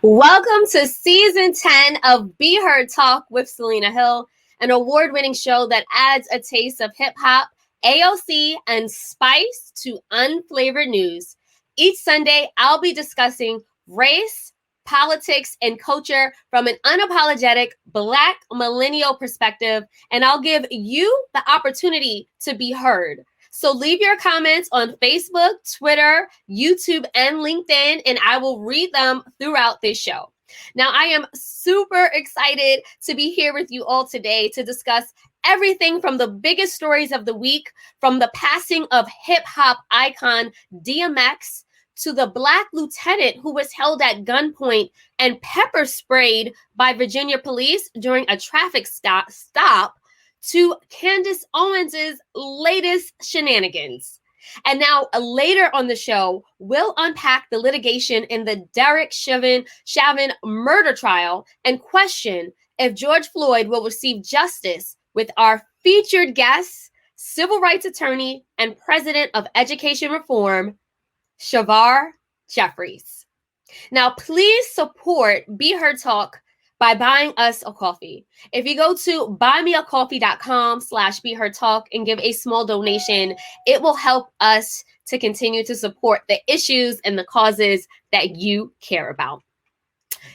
Welcome to season 10 of Be Heard Talk with Selena Hill, an award-winning show that adds a taste of hip-hop, AOC, and spice to unflavored news. Each Sunday, I'll be discussing race, politics, and culture from an unapologetic Black millennial perspective, and I'll give you the opportunity to be heard. So leave your comments on Facebook, Twitter, YouTube, and LinkedIn, and I will read them throughout this show. Now, I am super excited to be here with you all today to discuss everything from the biggest stories of the week, from the passing of hip-hop icon DMX to the Black lieutenant who was held at gunpoint and pepper sprayed by Virginia police during a traffic stop, to Candace Owens' latest shenanigans. And now later on the show, we'll unpack the litigation in the Derek Chauvin murder trial and question if George Floyd will receive justice with our featured guest, civil rights attorney and president of education reform, Shavar Jeffries. Now, please support Be Heard Talk by buying us a coffee. If you go to buymeacoffee.com/BeHeardTalk and give a small donation, it will help us to continue to support the issues and the causes that you care about.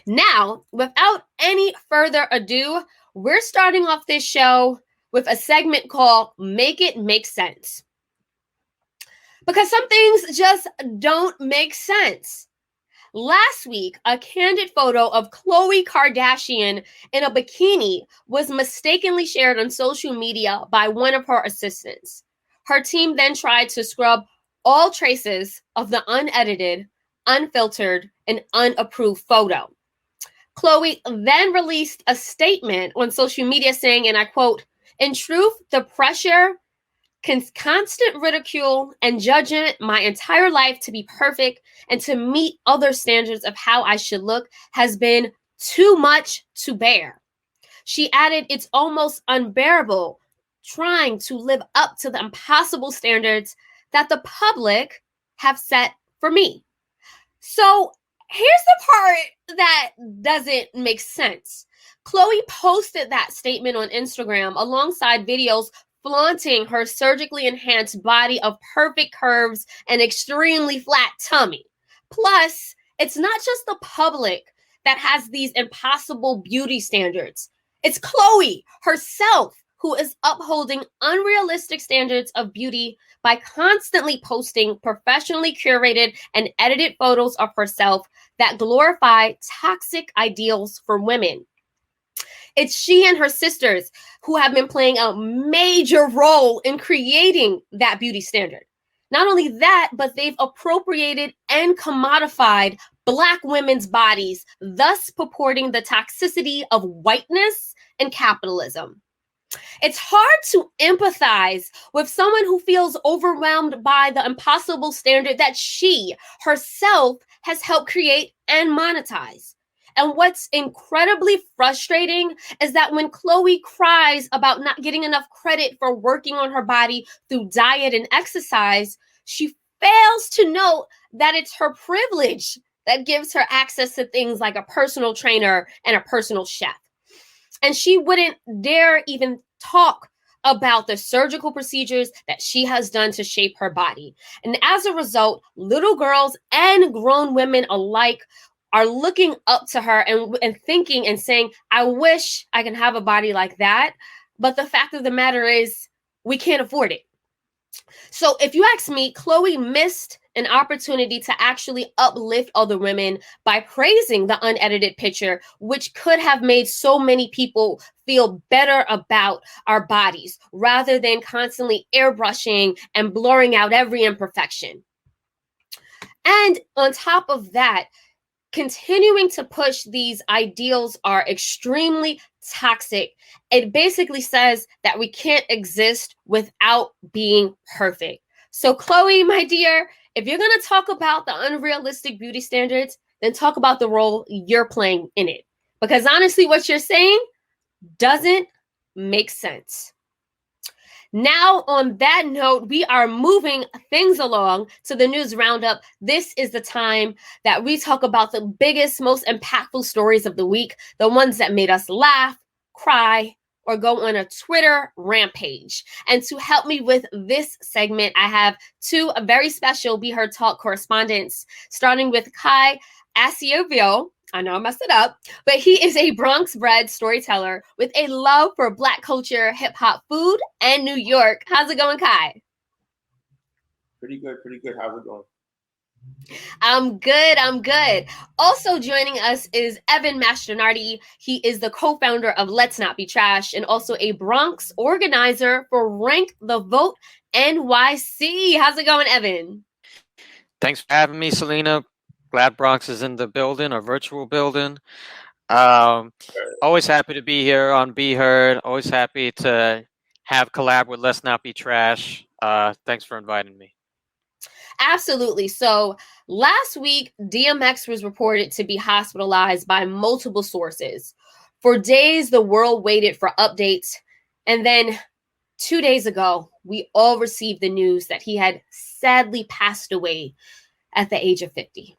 Now, without any further ado, we're starting off this show with a segment called Make It Make Sense. Because some things just don't make sense. Last week, a candid photo of Khloe Kardashian in a bikini was mistakenly shared on social media by one of her assistants. Her team then tried to scrub all traces of the unedited, unfiltered, and unapproved photo. Khloe then released a statement on social media saying, and I quote, "In truth, the pressure, constant ridicule and judgment my entire life to be perfect and to meet other standards of how I should look has been too much to bear." She added, "It's almost unbearable trying to live up to the impossible standards that the public have set for me." So here's the part that doesn't make sense. Khloe posted that statement on Instagram alongside videos flaunting her surgically enhanced body of perfect curves and extremely flat tummy. Plus, it's not just the public that has these impossible beauty standards. It's Khloe herself who is upholding unrealistic standards of beauty by constantly posting professionally curated and edited photos of herself that glorify toxic ideals for women. It's she and her sisters who have been playing a major role in creating that beauty standard. Not only that, but they've appropriated and commodified Black women's bodies, thus purporting the toxicity of whiteness and capitalism. It's hard to empathize with someone who feels overwhelmed by the impossible standard that she herself has helped create and monetize. And what's incredibly frustrating is that when Khloe cries about not getting enough credit for working on her body through diet and exercise, she fails to note that it's her privilege that gives her access to things like a personal trainer and a personal chef. And she wouldn't dare even talk about the surgical procedures that she has done to shape her body. And as a result, little girls and grown women alike are looking up to her and thinking and saying, I wish I can have a body like that. But the fact of the matter is, we can't afford it. So if you ask me, Khloe missed an opportunity to actually uplift other women by praising the unedited picture, which could have made so many people feel better about our bodies rather than constantly airbrushing and blurring out every imperfection. And on top of that, continuing to push these ideals are extremely toxic. It basically says that we can't exist without being perfect. So Khloe, my dear, if you're going to talk about the unrealistic beauty standards, then talk about the role you're playing in it. Because honestly, what you're saying doesn't make sense. Now, on that note, we are moving things along to the news roundup. This is the time that we talk about the biggest, most impactful stories of the week, the ones that made us laugh, cry, or go on a Twitter rampage. And to help me with this segment, I have two very special Be Heard Talk correspondents, starting with Kai Asiovio. I know I messed it up, but he is a Bronx-bred storyteller with a love for Black culture, hip-hop, food, and New York. How's it going, Kai? Pretty good. How's it going? I'm good. Also joining us is Evan Mastronardi. He is the co-founder of Let's Not Be Trash and also a Bronx organizer for Rank the Vote NYC. How's it going, Evan? Thanks for having me, Selena. Glad Bronx is in the building, or virtual building. Always happy to be here on Be Heard. Always happy to have collab with Let's Not Be Trash. Thanks for inviting me. Absolutely. So last week, DMX was reported to be hospitalized by multiple sources. For days, the world waited for updates. And then 2 days ago, we all received the news that he had sadly passed away at the age of 50.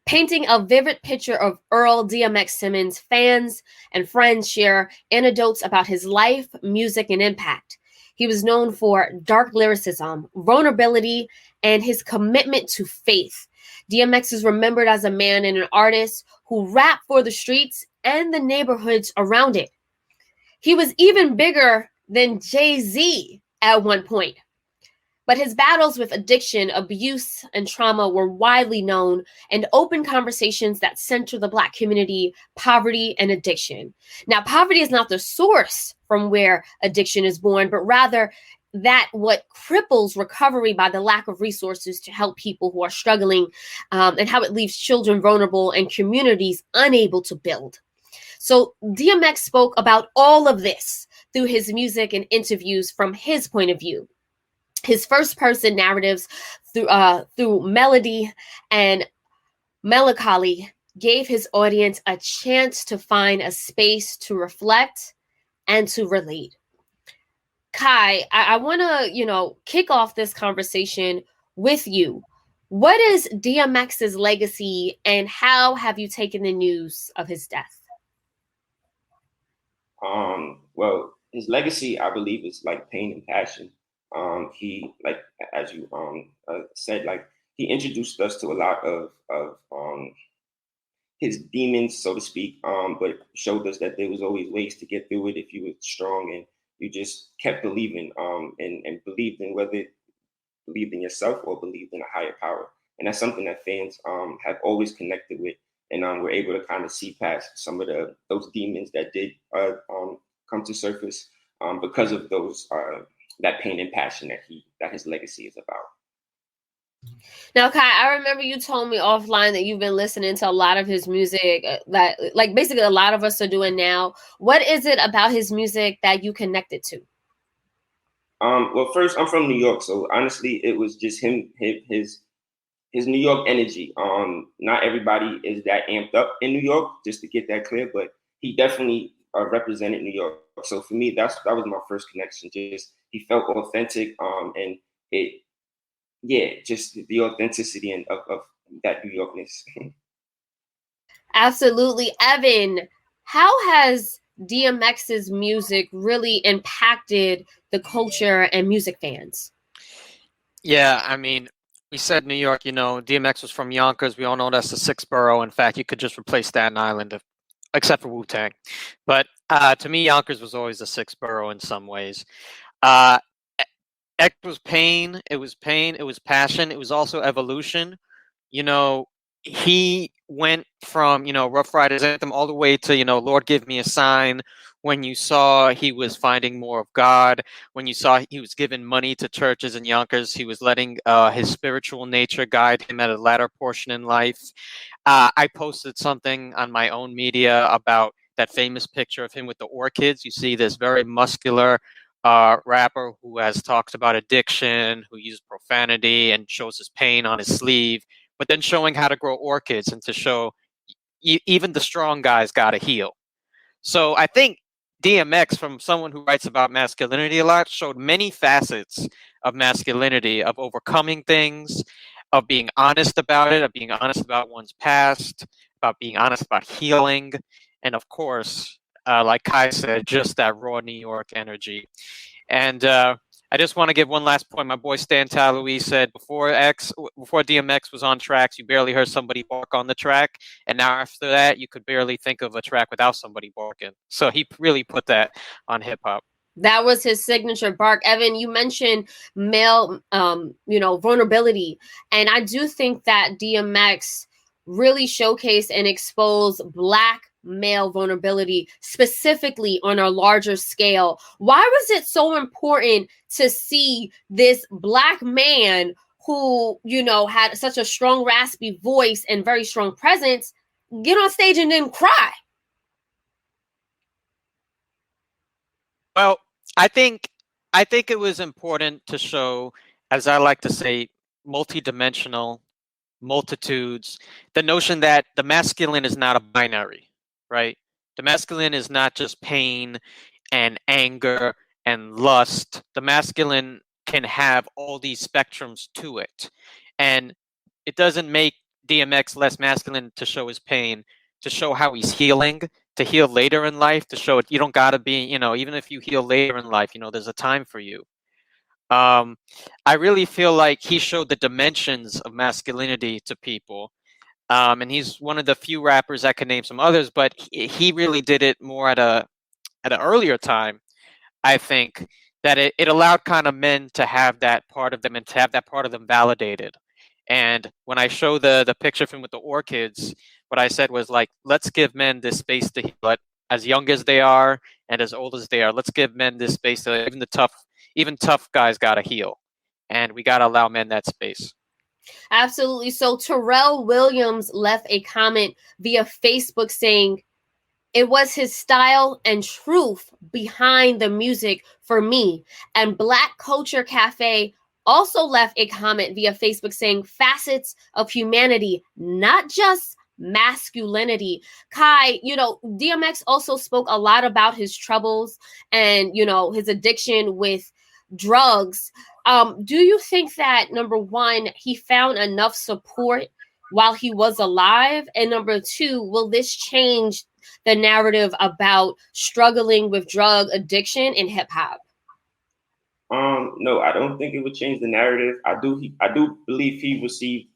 Painting a vivid picture of Earl DMX Simmons, fans and friends share anecdotes about his life, music, and impact. He was known for dark lyricism, vulnerability, and his commitment to faith. DMX is remembered as a man and an artist who rapped for the streets and the neighborhoods around it. He was even bigger than Jay-Z at one point. But his battles with addiction, abuse, and trauma were widely known and open conversations that center the Black community, poverty, and addiction. Now, poverty is not the source from where addiction is born, but rather that what cripples recovery by the lack of resources to help people who are struggling, and how it leaves children vulnerable and communities unable to build. So DMX spoke about all of this through his music and interviews from his point of view. His first-person narratives through melody and melancholy gave his audience a chance to find a space to reflect and to relate. Kai, I want to, kick off this conversation with you. What is DMX's legacy, and how have you taken the news of his death? Well, his legacy, I believe, is like pain and passion. He, like, as you said, like, he introduced us to a lot of his demons, so to speak, but showed us that there was always ways to get through it if you were strong and you just kept believing, and believed in, whether believed in yourself or believed in a higher power. And that's something that fans have always connected with, and we're able to kind of see past some of those demons that did come to surface because of those that pain and passion that his legacy is about. Now, Kai, I remember you told me offline that you've been listening to a lot of his music that, like, basically a lot of us are doing now. What is it about his music that you connected to? Well, first, I'm from New York, so honestly, it was just his New York energy. Not everybody is that amped up in New York, just to get that clear, but he definitely represented New York. So for me, that was my first connection. Just he felt authentic, and just the authenticity of that New Yorkness. Absolutely. Evan, how has DMX's music really impacted the culture and music fans? Yeah, I mean, we said New York, DMX was from Yonkers. We all know that's the sixth borough. In fact, you could just replace Staten Island, except for Wu-Tang. But to me, Yonkers was always the sixth borough in some ways. X was pain. It was pain. It was passion. It was also evolution. He went from, Rough Riders Anthem all the way to, Lord Give Me a Sign. When you saw he was finding more of God, when you saw he was giving money to churches in Yonkers, he was letting his spiritual nature guide him at a latter portion in life. I posted something on my own media about that famous picture of him with the orchids. You see this very muscular rapper who has talked about addiction, who uses profanity and shows his pain on his sleeve, but then showing how to grow orchids and to show even the strong guys got to heal. So I think DMX, from someone who writes about masculinity a lot, showed many facets of masculinity, of overcoming things, of being honest about it, of being honest about one's past, about being honest about healing, and of course, like Kai said, just that raw New York energy. And I just want to give one last point. My boy Stan Talui said before DMX was on tracks, you barely heard somebody bark on the track, and now after that, you could barely think of a track without somebody barking. So he really put that on hip hop. That was his signature bark. Evan, you mentioned male, vulnerability, and I do think that DMX really showcased and exposed Black male vulnerability, specifically on a larger scale. Why was it so important to see this Black man who, had such a strong, raspy voice and very strong presence get on stage and then cry? Well, I think it was important to show, as I like to say, multidimensional multitudes, the notion that the masculine is not a binary, right? The masculine is not just pain and anger and lust. The masculine can have all these spectrums to it. And it doesn't make DMX less masculine to show his pain, to show how he's healing, to heal later in life, to show it you don't gotta be, even if you heal later in life, there's a time for you. I really feel like he showed the dimensions of masculinity to people. And he's one of the few rappers that can name some others, but he really did it more at an earlier time. I think that it allowed kind of men to have that part of them and to have that part of them validated. And when I show the picture of him with the orchids, what I said was like, let's give men this space to heal, as young as they are and as old as they are. Let's give men this space to even tough guys gotta heal, and we gotta allow men that space. Absolutely. So Terrell Williams left a comment via Facebook saying, "It was his style and truth behind the music for me." And Black Culture Cafe also left a comment via Facebook saying, "Facets of humanity, not just masculinity." Kai, DMX also spoke a lot about his troubles and, his addiction with drugs. Do you think that, number one, he found enough support while he was alive? And number two, will this change the narrative about struggling with drug addiction in hip hop? No, I don't think it would change the narrative. I do believe he received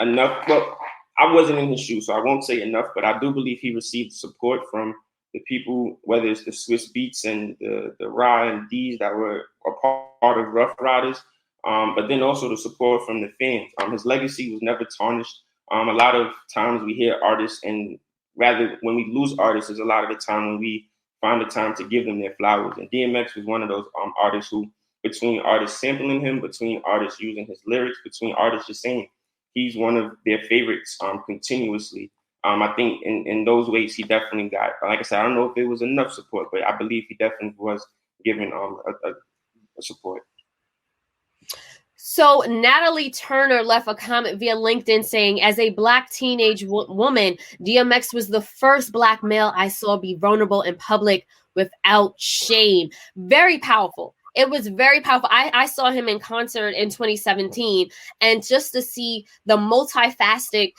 enough. Well, I wasn't in his shoes, so I won't say enough, but I do believe he received support from the people, whether it's the Swiss Beats and the Ra and D's that were a part of Rough Riders, but then also the support from the fans. His legacy was never tarnished. A lot of times we hear artists, and rather when we lose artists, is a lot of the time when we find the time to give them their flowers. And DMX was one of those artists who, between artists sampling him, between artists using his lyrics, between artists just saying he's one of their favorites continuously. I think in those ways he definitely got, like I said, I don't know if it was enough support, but I believe he definitely was given a support. So Natalie Turner left a comment via LinkedIn saying, "As a Black teenage woman, DMX was the first Black male I saw be vulnerable in public without shame." Very powerful. It was very powerful. I saw him in concert in 2017, and just to see the multifaceted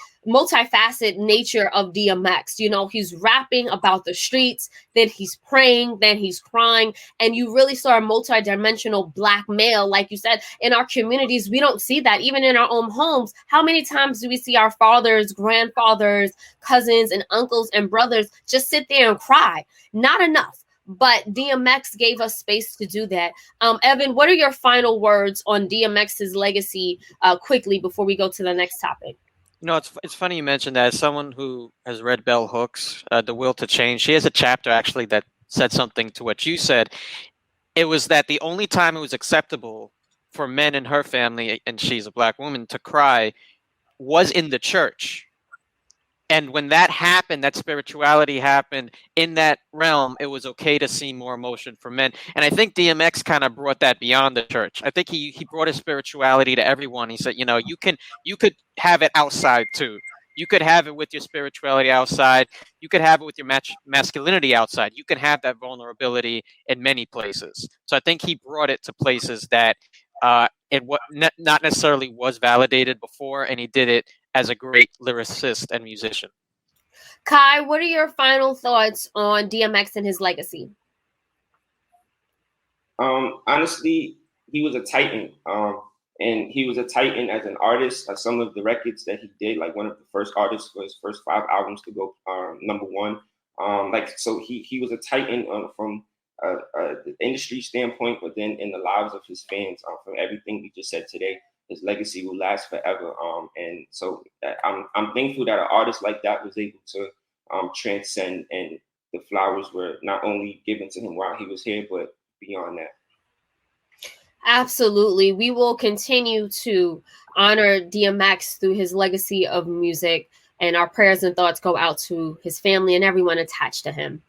nature of DMX. He's rapping about the streets, then he's praying, then he's crying, and you really saw a multidimensional Black male. Like you said, in our communities, we don't see that. Even in our own homes, how many times do we see our fathers, grandfathers, cousins, and uncles and brothers just sit there and cry? Not enough. But DMX gave us space to do that. Evan, what are your final words on DMX's legacy quickly before we go to the next topic? It's funny you mentioned that. As someone who has read Bell Hooks, The Will to Change, she has a chapter actually that said something to what you said. It was that the only time it was acceptable for men in her family, and she's a Black woman, to cry was in the church. And when that happened, that spirituality happened in that realm, it was okay to see more emotion for men. And I think DMX kind of brought that beyond the church. I think he brought his spirituality to everyone. He said, you could have it outside too. You could have it with your spirituality outside. You could have it with your masculinity outside. You can have that vulnerability in many places. So I think he brought it to places that not necessarily was validated before, and he did it as a great lyricist and musician. Kai, what are your final thoughts on DMX and his legacy? Honestly, he was a titan. And he was a titan as an artist. Some of the records that he did, like one of the first artists for his first 5 albums to go #1. So he was a titan from the industry standpoint, but then in the lives of his fans. From everything we just said today, his legacy will last forever. And so I'm thankful that an artist like that was able to transcend, and the flowers were not only given to him while he was here, but beyond that. Absolutely. We will continue to honor DMX through his legacy of music, and our prayers and thoughts go out to his family and everyone attached to him.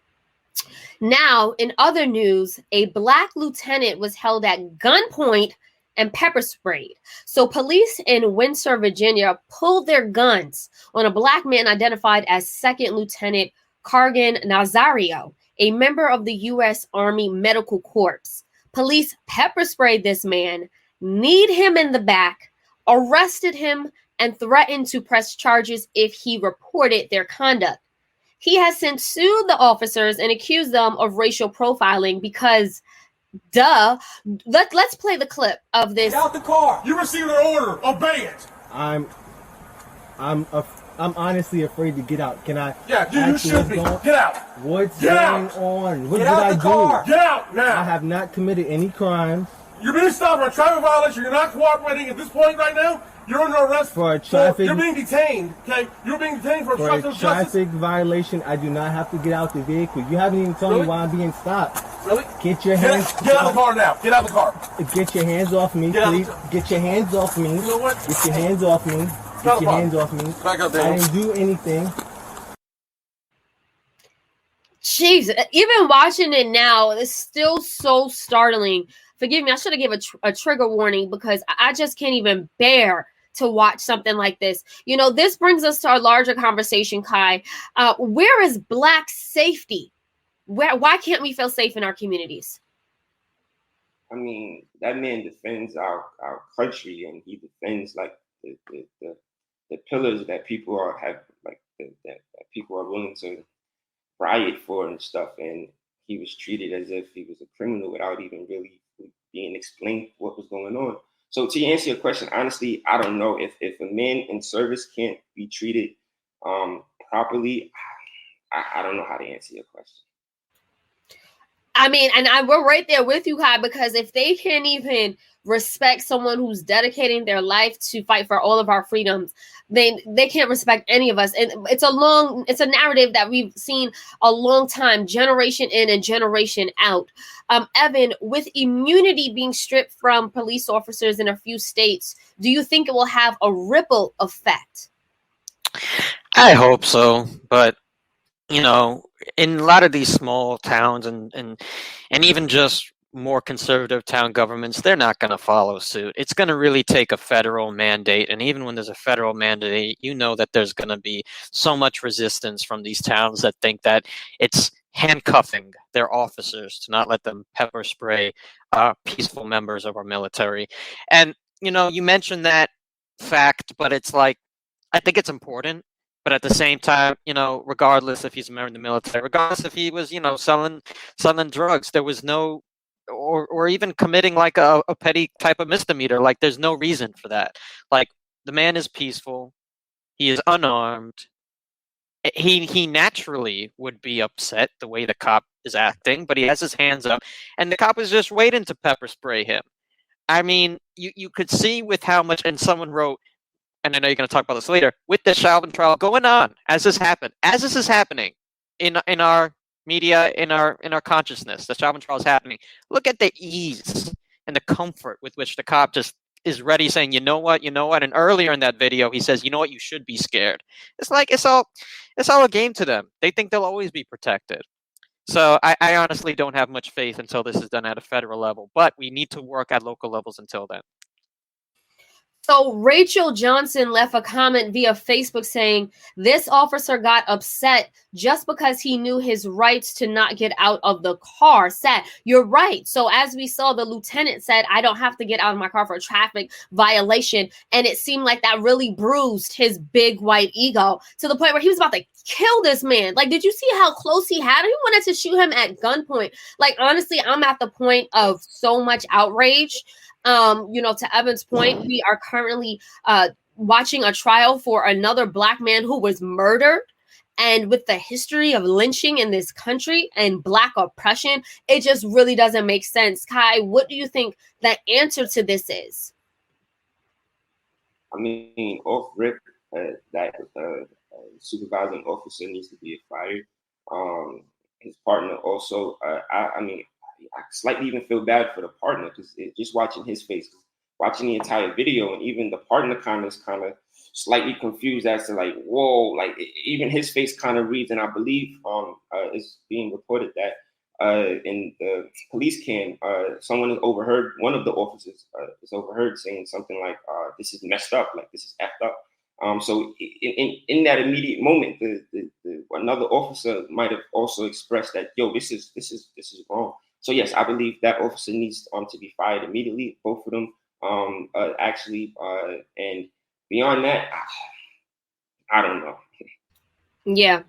Now, in other news, a black lieutenant was held at gunpoint and pepper sprayed. So police in Windsor, Virginia pulled their guns on a black man identified as Second Lieutenant Cargan Nazario, a member of the U.S. Army Medical Corps. Police pepper sprayed this man, kneed him in the back, arrested him, and threatened to press charges if he reported their conduct. He has since sued the officers and accused them of racial profiling because, duh. Let's play the clip of this. Get out the car. You received an order. Obey it. I'm honestly afraid to get out. Can I? Yeah, you should be. Get out. What's going on? What did I do? Get out now. I have not committed any crimes. You're being stopped for a traffic violation. You're not cooperating at this point right now. You're under arrest for a traffic. You're being detained. Okay, you're being detained for obstruction of justice. Traffic violation. I do not have to get out the vehicle. You haven't even told me why I'm being stopped. Really? Get your hands. Get out of the car now. Get out of the car. Get your hands off me, please. Get your hands off me. You know what? Get your hands off me. Get your hands off me. Back up there. I didn't do anything. Jeez, even watching it now, it's still so startling. Forgive me, I should have given a trigger warning because I just can't even bear to watch something like this. You know, this brings us to our larger conversation, Kai. Where is Black safety? Why can't we feel safe in our communities? I mean, that man defends our country, and he defends like the pillars that people that people are willing to riot for and stuff. And he was treated as if he was a criminal without even really being explained what was going on. So to answer your question, honestly, I don't know if a man in service can't be treated properly. I don't know how to answer your question. I mean, and we're right there with you, Kai, because if they can't even respect someone who's dedicating their life to fight for all of our freedoms, then they can't respect any of us. And it's a narrative that we've seen a long time, generation in and generation out. Evan, with immunity being stripped from police officers in a few states, do you think it will have a ripple effect? I hope so, but you know, in a lot of these small towns and even just more conservative town governments, they're not going to follow suit. It's going to really take a federal mandate. And even when there's a federal mandate, you know that there's going to be so much resistance from these towns that think that it's handcuffing their officers to not let them pepper spray peaceful members of our military. And, you know, you mentioned that fact, but it's like, I think it's important. But at the same time, you know, regardless if he's a member of the military, regardless if he was, you know, selling drugs, there was no, or even committing like a petty type of misdemeanor. Like, there's no reason for that. Like, the man is peaceful. He is unarmed. He naturally would be upset the way the cop is acting, but he has his hands up, and the cop is just waiting to pepper spray him. I mean, you could see with how much, and someone wrote, and I know you're going to talk about this later, with the Chauvin trial going on as this is happening in our media, in our consciousness, the Chauvin trial is happening. Look at the ease and the comfort with which the cop just is ready, saying, you know what, and earlier in that video he says, you know what, you should be scared. It's like it's all a game to them. They think they'll always be protected. So I honestly don't have much faith until this is done at a federal level, but we need to work at local levels until then. So Rachel Johnson left a comment via Facebook saying this officer got upset just because he knew his rights to not get out of the car. Sad. You're right. So as we saw, the lieutenant said, I don't have to get out of my car for a traffic violation. And it seemed like that really bruised his big white ego to the point where he was about to kill this man. Like, did you see how close he had him? He wanted to shoot him at gunpoint. Like, honestly, I'm at the point of so much outrage. To Evan's point, we are currently watching a trial for another Black man who was murdered. And with the history of lynching in this country and Black oppression, it just really doesn't make sense. Kai, what do you think the answer to this is? I mean, off rip, that supervising officer needs to be fired. His partner also, I slightly even feel bad for the partner because just watching his face, watching the entire video, and even the partner kind of slightly confused as to like, whoa, like even his face kind of reads, and I believe it's being reported that in the police cam, someone has overheard, one of the officers is overheard saying something like, "This is messed up, like this is effed up." So in that immediate moment, the another officer might have also expressed that, "Yo, this is wrong." So yes, I believe that officer needs to be fired immediately. Both of them, and beyond that, I don't know. Yeah.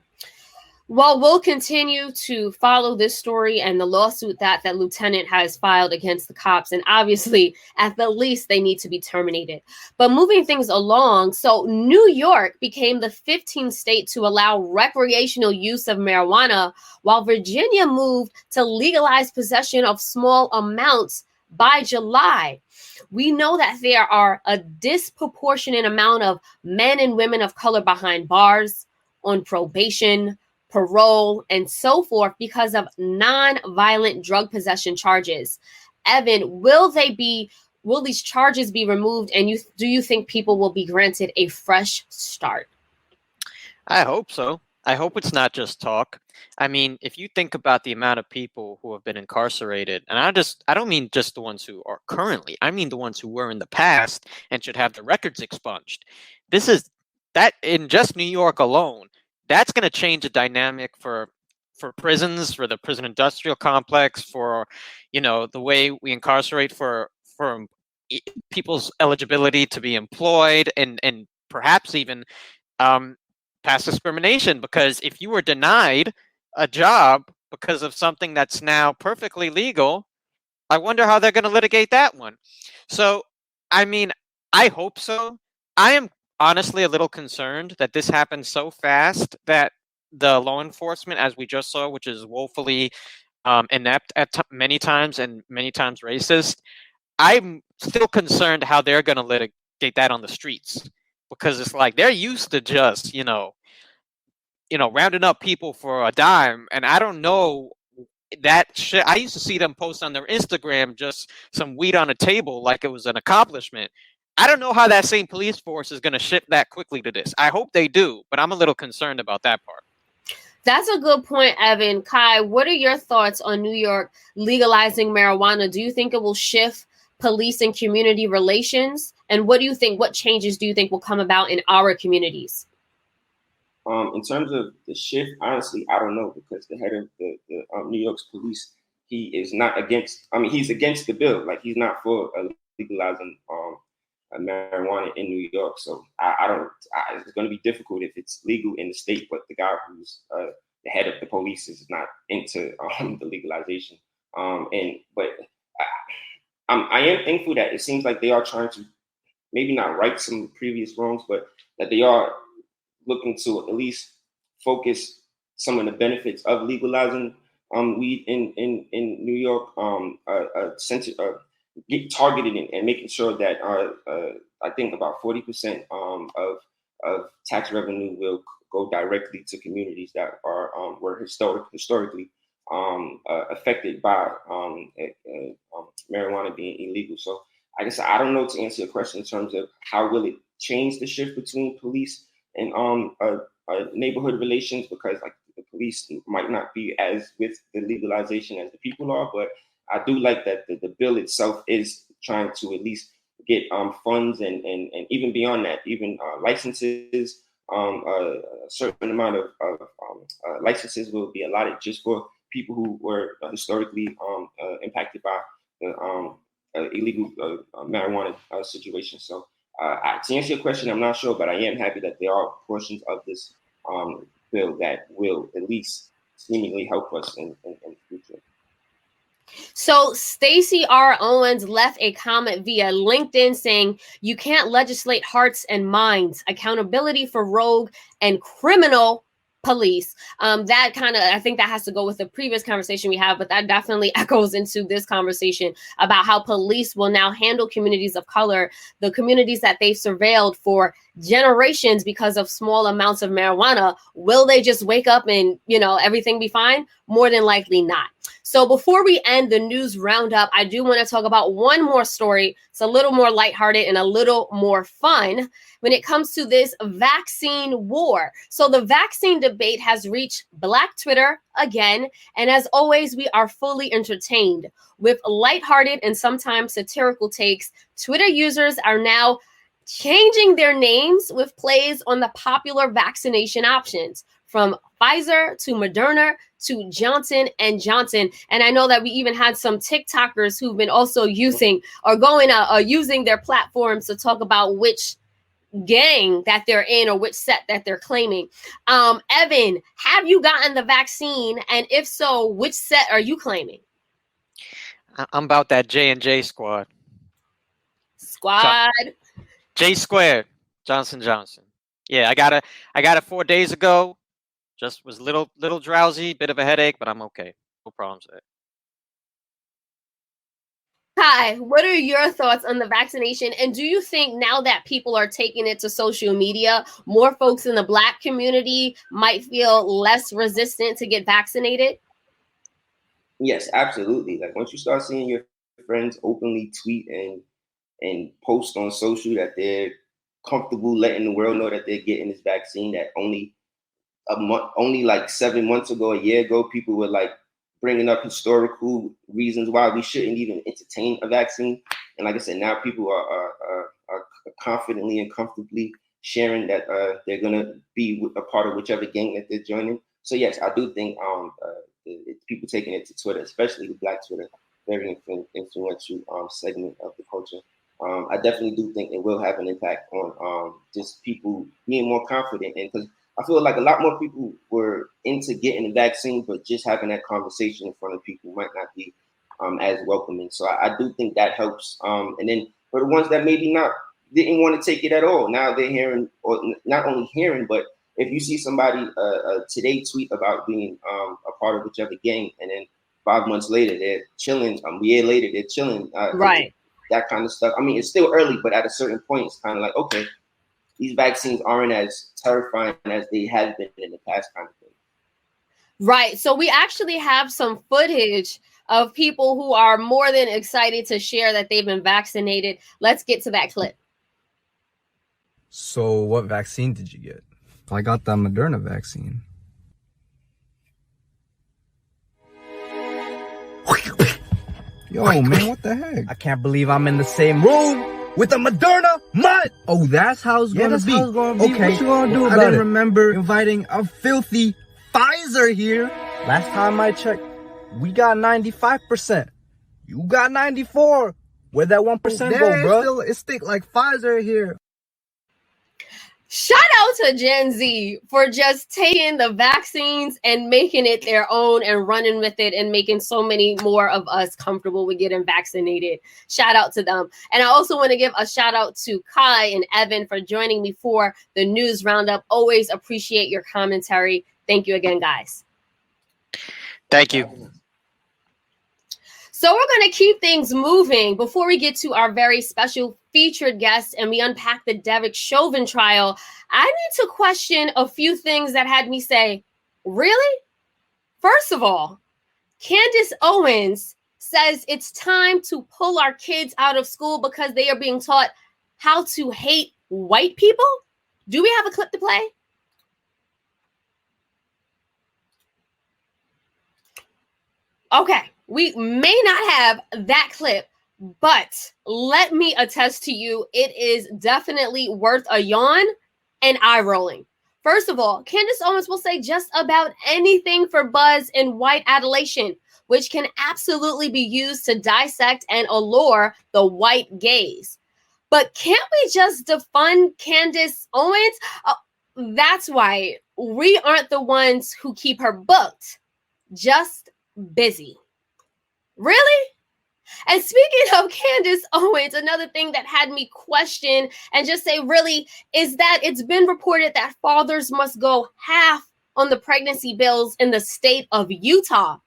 Well, we'll continue to follow this story and the lawsuit that lieutenant has filed against the cops. And obviously, at the least, they need to be terminated. But moving things along, so New York became the 15th state to allow recreational use of marijuana, while Virginia moved to legalize possession of small amounts by July. We know that there are a disproportionate amount of men and women of color behind bars, on probation, parole, and so forth because of non-violent drug possession charges. Evan, will these charges be removed, and do you think people will be granted a fresh start? I hope so. I hope it's not just talk. I mean, if you think about the amount of people who have been incarcerated, and I don't mean just the ones who are currently, I mean the ones who were in the past and should have their records expunged. This is that in just New York alone, that's going to change the dynamic for prisons, for the prison industrial complex, for the way we incarcerate, for people's eligibility to be employed, and perhaps even past discrimination. Because if you were denied a job because of something that's now perfectly legal, I wonder how they're going to litigate that one. So, I mean, I hope so. I am honestly a little concerned that this happened so fast that the law enforcement, as we just saw, which is woefully inept at many times and many times racist, I'm still concerned how they're going to litigate that on the streets, because it's like they're used to just rounding up people for a dime, and I don't know that shit. I used to see them post on their Instagram just some weed on a table like it was an accomplishment. I don't know how that same police force is going to shift that quickly to this. I hope they do, but I'm a little concerned about that part. That's a good point, Evan. Kai, what are your thoughts on New York legalizing marijuana? Do you think it will shift police and community relations? And what do you think, what changes do you think will come about in our communities? In terms of the shift, honestly, I don't know, because the head of the New York's police, he is not against. I mean, he's against the bill. Like, he's not for legalizing marijuana in New York. So I don't. It's going to be difficult if it's legal in the state, but the guy who's the head of the police is not into the legalization. But I am thankful that it seems like they are trying to maybe not right some previous wrongs, but that they are looking to at least focus some of the benefits of legalizing weed in New York, get targeted and making sure that I think about 40% of tax revenue will go directly to communities that were historically affected by marijuana being illegal. So I guess I don't know, to answer your question in terms of how will it change the shift between police and neighborhood relations, because like the police might not be as with the legalization as the people are, but I do like that the bill itself is trying to at least get funds and even beyond that, even licenses. A certain amount of licenses will be allotted just for people who were historically impacted by the illegal marijuana situation. So to answer your question, I'm not sure, but I am happy that there are portions of this bill that will at least seemingly help us in the future. So Stacey R. Owens left a comment via LinkedIn saying, "You can't legislate hearts and minds. Accountability for rogue and criminal police." That kind of, I think that has to go with the previous conversation we have, but that definitely echoes into this conversation about how police will now handle communities of color, the communities that they've surveilled for generations because of small amounts of marijuana. Will they just wake up and, everything be fine? More than likely not. So before we end the news roundup, I do want to talk about one more story. It's a little more lighthearted and a little more fun when it comes to this vaccine war. So the vaccine debate has reached Black Twitter again. And as always, we are fully entertained with lighthearted and sometimes satirical takes. Twitter users are now changing their names with plays on the popular vaccination options, from Pfizer to Moderna to Johnson & Johnson. And I know that we even had some TikTokers who've been also using their platforms to talk about which gang that they're in or which set that they're claiming. Evan, have you gotten the vaccine? And if so, which set are you claiming? I'm about that J&J squad. Squad. J squared, Johnson & Johnson. Yeah, I got it 4 days ago. Just was little drowsy, bit of a headache, but I'm okay. No problems there. Kai, what are your thoughts on the vaccination? And do you think now that people are taking it to social media, more folks in the Black community might feel less resistant to get vaccinated? Yes, absolutely. Like once you start seeing your friends openly tweet and post on social that they're comfortable letting the world know that they're getting this vaccine, that only like 7 months ago, a year ago, people were like bringing up historical reasons why we shouldn't even entertain a vaccine. And like I said, now people are confidently and comfortably sharing that they're gonna be a part of whichever gang that they're joining. So yes, I do think people taking it to Twitter, especially the Black Twitter, very influential segment of the culture. I definitely do think it will have an impact on just people being more confident, and because I feel like a lot more people were into getting the vaccine, but just having that conversation in front of people might not be as welcoming. So I do think that helps. And then for the ones that maybe didn't want to take it at all, now they're hearing, or not only hearing, but if you see somebody today tweet about being a part of whichever gang, and then 5 months later they're chilling, a year later they're chilling, right? That kind of stuff. I mean, it's still early, but at a certain point, it's kind of like, okay, these vaccines aren't as terrifying as they have been in the past, kind of thing. Right. So we actually have some footage of people who are more than excited to share that they've been vaccinated. Let's get to that clip. So what vaccine did you get? I got the Moderna vaccine. Yo, man, what the heck? I can't believe I'm in the same room with a Moderna mutt. Oh, that's how it's gonna be. How it's gonna be. Okay, What you gonna do about I didn't it? remember inviting a filthy Pfizer here. Last time I checked, we got 95%. You got 94. Where'd that 1% go, bro? It's thick like Pfizer here. Shout out to Gen Z for just taking the vaccines and making it their own and running with it and making so many more of us comfortable with getting vaccinated. Shout out to them. And I also want to give a shout out to Kai and Evan for joining me for the news roundup. Always appreciate your commentary. Thank you again, guys. Thank you. So we're going to keep things moving before we get to our very special featured guest and we unpack the Derek Chauvin trial. I need to question a few things that had me say, really? First of all, Candace Owens says it's time to pull our kids out of school because they are being taught how to hate white people. Do we have a clip to play? Okay. We may not have that clip, But let me attest to you, it is definitely worth a yawn and eye rolling. First of all, Candace Owens will say just about anything for buzz and white adulation, which can absolutely be used to dissect and allure the white gaze. But can't we just defund Candace Owens? That's why we aren't the ones who keep her booked, just busy. Really? And speaking of Candace Owens, another thing that had me question and just say really is that it's been reported that fathers must go half on the pregnancy bills in the state of Utah.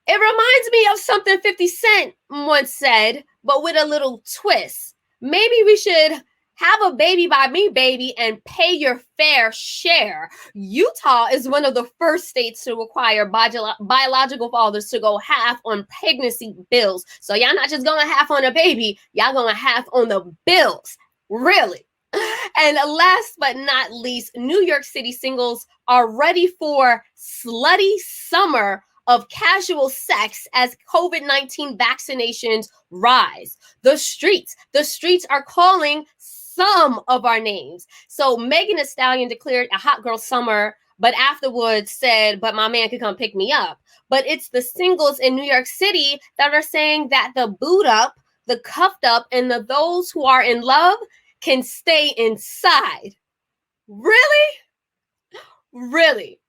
It reminds me of something 50 Cent once said, but with a little twist. Maybe we should have a baby by me, baby, and pay your fair share. Utah is one of the first states to require biological fathers to go half on pregnancy bills. So y'all not just going half on a baby, y'all going half on the bills. Really? And last but not least, New York City singles are ready for slutty summer of casual sex as COVID-19 vaccinations rise. The streets are calling some of our names. So Megan Thee Stallion declared a hot girl summer, but afterwards said, but my man could come pick me up. But it's the singles in New York City that are saying that the boot up, the cuffed up, and those who are in love can stay inside. Really? Really?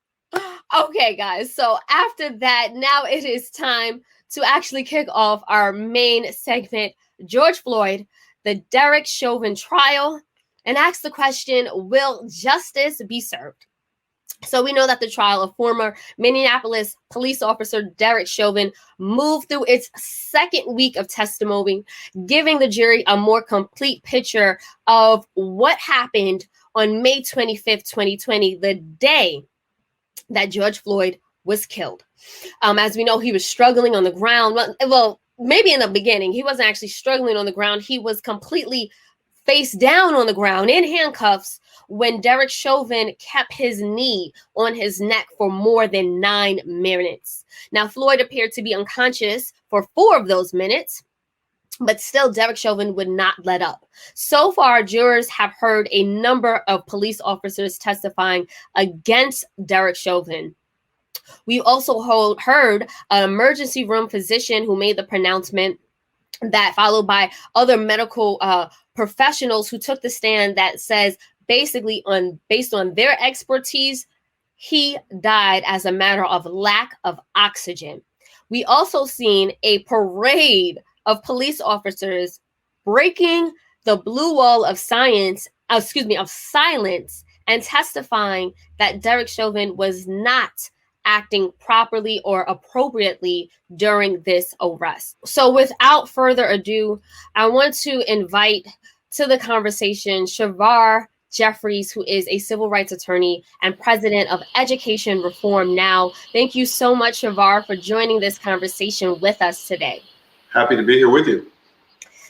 Okay, guys. So after that, now it is time to actually kick off our main segment, George Floyd, the Derek Chauvin trial, and ask the question, will justice be served? So we know that the trial of former Minneapolis police officer Derek Chauvin moved through its second week of testimony, giving the jury a more complete picture of what happened on May 25th, 2020, the day that George Floyd was killed. As we know, he was struggling on the ground. Well, maybe in the beginning, he wasn't actually struggling on the ground. He was completely face down on the ground in handcuffs when Derek Chauvin kept his knee on his neck for more than 9 minutes. Now, Floyd appeared to be unconscious for 4 of those minutes, but still Derek Chauvin would not let up. So far, jurors have heard a number of police officers testifying against Derek Chauvin. We also heard an emergency room physician who made the pronouncement, that followed by other medical professionals who took the stand, that says basically based on their expertise, he died as a matter of lack of oxygen. We also seen a parade of police officers breaking the blue wall of silence and testifying that Derek Chauvin was not acting properly or appropriately during this arrest. So without further ado, I want to invite to the conversation Shavar Jeffries, who is a civil rights attorney and president of Education Reform Now. Thank you so much, Shavar, for joining this conversation with us today. Happy to be here with you.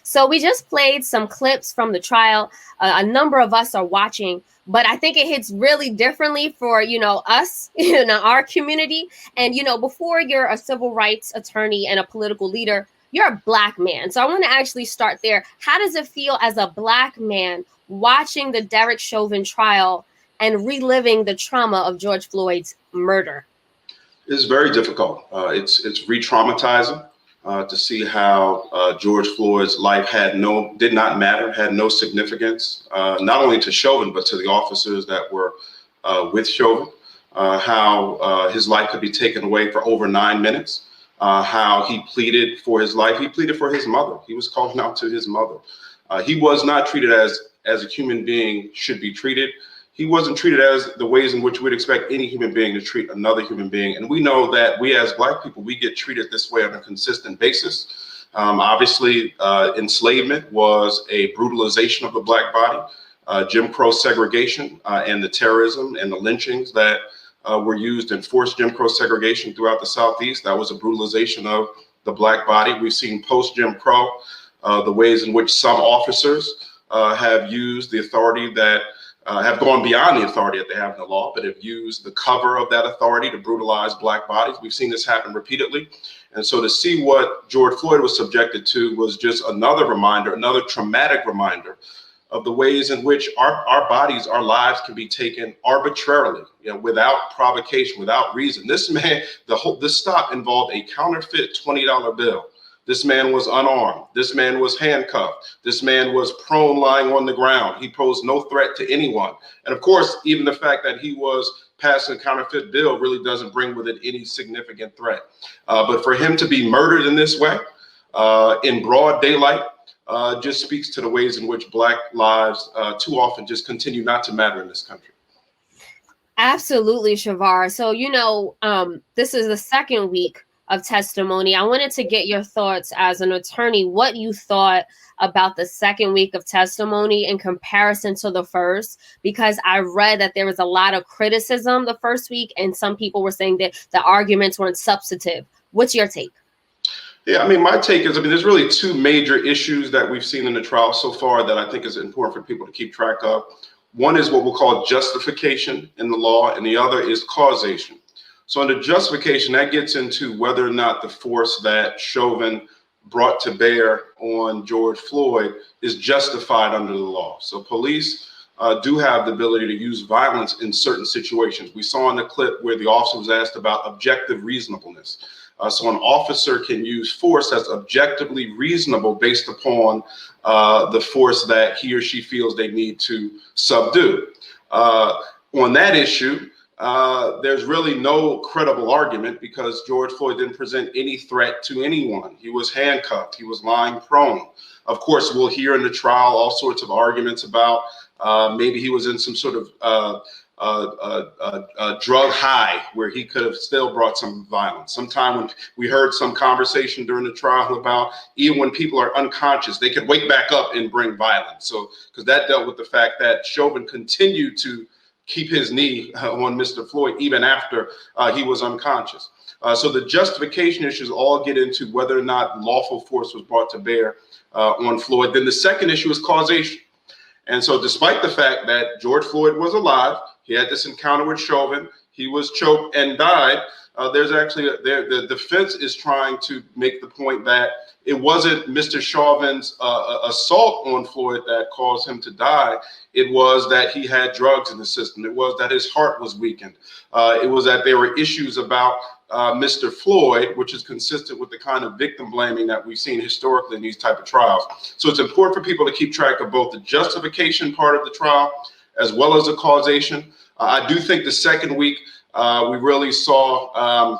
So we just played some clips from the trial. A number of us are watching, but I think it hits really differently for, us, our community. And, before you're a civil rights attorney and a political leader, you're a Black man. So I want to actually start there. How does it feel as a Black man watching the Derek Chauvin trial and reliving the trauma of George Floyd's murder? It's very difficult. It's re-traumatizing. To see how George Floyd's life did not matter, had no significance, not only to Chauvin, but to the officers that were with Chauvin, how his life could be taken away for over 9 minutes, how he pleaded for his life. He pleaded for his mother. He was calling out to his mother. He was not treated as a human being should be treated. He wasn't treated as the ways in which we'd expect any human being to treat another human being. And we know that we as Black people, we get treated this way on a consistent basis. Obviously, enslavement was a brutalization of the Black body, Jim Crow segregation and the terrorism and the lynchings that were used in forced Jim Crow segregation throughout the Southeast. That was a brutalization of the Black body. We've seen post-Jim Crow, the ways in which some officers have used the authority that have gone beyond the authority that they have in the law, but have used the cover of that authority to brutalize Black bodies. We've seen this happen repeatedly. And so to see what George Floyd was subjected to was just another reminder, another traumatic reminder of the ways in which our bodies, our lives can be taken arbitrarily, without provocation, without reason. This man, this stop involved a counterfeit $20 bill. This man was unarmed. This man was handcuffed. This man was prone, lying on the ground. He posed no threat to anyone. And of course, even the fact that he was passing a counterfeit bill really doesn't bring with it any significant threat. But for him to be murdered in this way, in broad daylight, just speaks to the ways in which Black lives too often just continue not to matter in this country. Absolutely, Shavar. So, this is the second week of testimony. I wanted to get your thoughts as an attorney, what you thought about the second week of testimony in comparison to the first, because I read that there was a lot of criticism the first week, and some people were saying that the arguments weren't substantive. What's your take? Yeah, my take is, there's really two major issues that we've seen in the trial so far that I think is important for people to keep track of. One is what we'll call justification in the law, and the other is causation. So under justification, that gets into whether or not the force that Chauvin brought to bear on George Floyd is justified under the law. So police do have the ability to use violence in certain situations. We saw in the clip where the officer was asked about objective reasonableness. So an officer can use force that's objectively reasonable based upon the force that he or she feels they need to subdue. On that issue, there's really no credible argument because George Floyd didn't present any threat to anyone. He was handcuffed. He was lying prone. Of course, we'll hear in the trial all sorts of arguments about maybe he was in some sort of drug high where he could have still brought some violence. Sometime when we heard some conversation during the trial about even when people are unconscious, they could wake back up and bring violence. So because that dealt with the fact that Chauvin continued to keep his knee on Mr. Floyd even after he was unconscious. So the justification issues all get into whether or not lawful force was brought to bear on Floyd. Then the second issue is causation. And so despite the fact that George Floyd was alive, he had this encounter with Chauvin, he was choked and died, there's actually, the defense is trying to make the point that it wasn't Mr. Chauvin's assault on Floyd that caused him to die. It was that he had drugs in the system. It was that his heart was weakened. It was that there were issues about Mr. Floyd, which is consistent with the kind of victim blaming that we've seen historically in these type of trials. So it's important for people to keep track of both the justification part of the trial as well as the causation. I do think the second week we really saw,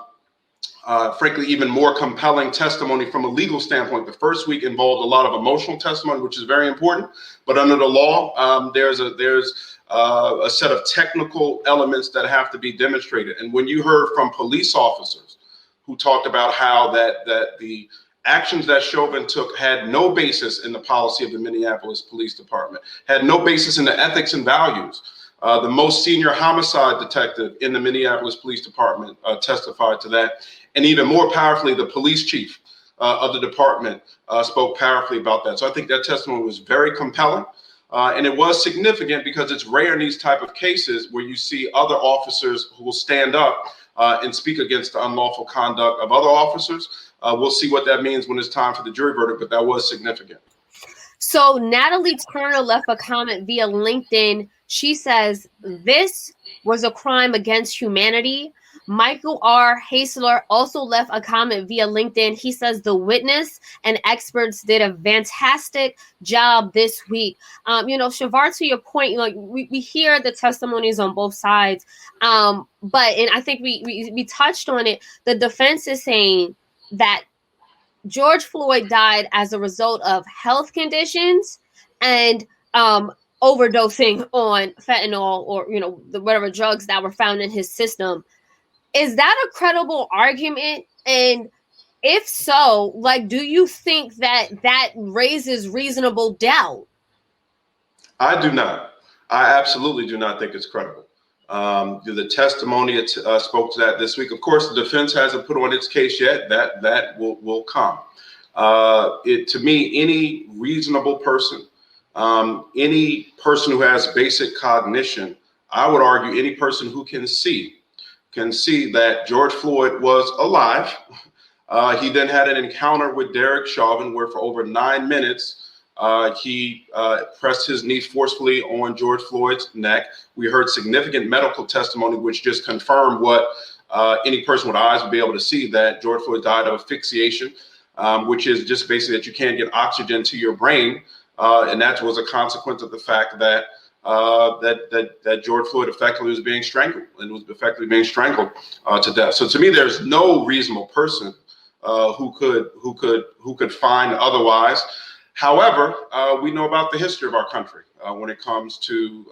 frankly, even more compelling testimony from a legal standpoint. The first week involved a lot of emotional testimony, which is very important. But under the law, there's a set of technical elements that have to be demonstrated. And when you heard from police officers who talked about how that the actions that Chauvin took had no basis in the policy of the Minneapolis Police Department, had no basis in the ethics and values. The most senior homicide detective in the Minneapolis Police Department testified to that. And even more powerfully, the police chief of the department spoke powerfully about that. So I think that testimony was very compelling. And it was significant because it's rare in these type of cases where you see other officers who will stand up and speak against the unlawful conduct of other officers. We'll see what that means when it's time for the jury verdict, but that was significant. So Natalie Turner left a comment via LinkedIn. She says, this was a crime against humanity. Michael R. Hasler also left a comment via LinkedIn. He says the witness and experts did a fantastic job this week. Shavar, to your point, like we hear the testimonies on both sides. And I think we touched on it. The defense is saying that George Floyd died as a result of health conditions and overdosing on fentanyl or, whatever drugs that were found in his system. Is that a credible argument? And if so, do you think that raises reasonable doubt? I do not. I absolutely do not think it's credible. The testimony spoke to that this week. Of course, the defense hasn't put on its case yet. That will come. To me, any reasonable person Any person who has basic cognition, I would argue any person who can see that George Floyd was alive. He then had an encounter with Derek Chauvin where for over 9 minutes, he pressed his knee forcefully on George Floyd's neck. We heard significant medical testimony, which just confirmed what any person with eyes would be able to see, that George Floyd died of asphyxiation, which is just basically that you can't get oxygen to your brain. And that was a consequence of the fact that that George Floyd effectively was being strangled to death. So to me, there's no reasonable person who could find otherwise. However, we know about the history of our country when it comes to